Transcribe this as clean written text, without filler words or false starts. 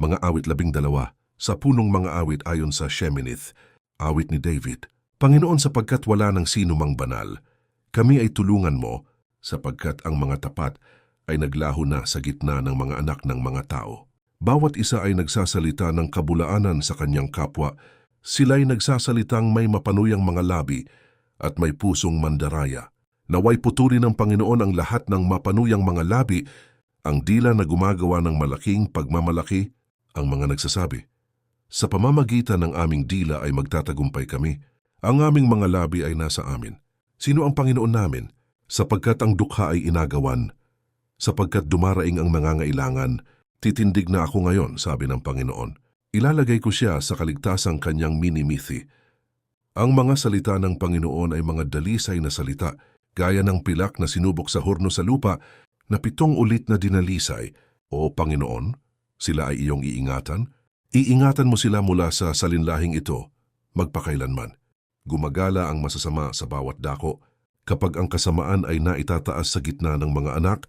Mga awit 12, sa punong mga awit ayon sa Sheminith, awit ni David. Panginoon, sapagkat wala ng sino mang banal, kami ay tulungan mo, sapagkat ang mga tapat ay naglaho na sa gitna ng mga anak ng mga tao. Bawat isa ay nagsasalita ng kabulaanan sa kanyang kapwa. Sila'y nagsasalitang may mapanuyang mga labi at may pusong mandaraya. Naway putulin ng Panginoon ang lahat ng mapanuyang mga labi, ang dila na gumagawa ng malaking pagmamalaki, ang mga nagsasabi. Sa pamamagitan ng aming dila ay magtatagumpay kami. Ang aming mga labi ay nasa amin. Sino ang Panginoon namin? Sapagkat ang dukha ay inagawan. Sapagkat dumaraing ang nangangailangan, titindig na ako ngayon, sabi ng Panginoon. Ilalagay ko siya sa kaligtasang kanyang minimithi. Ang mga salita ng Panginoon ay mga dalisay na salita, gaya ng pilak na sinubok sa horno sa lupa, na 7 ulit na dinalisay. O Panginoon, sila ay iyong iingatan. Iingatan mo sila mula sa salinlahing ito, magpakailanman. Gumagala ang masasama sa bawat dako. Kapag ang kasamaan ay naitataas sa gitna ng mga anak,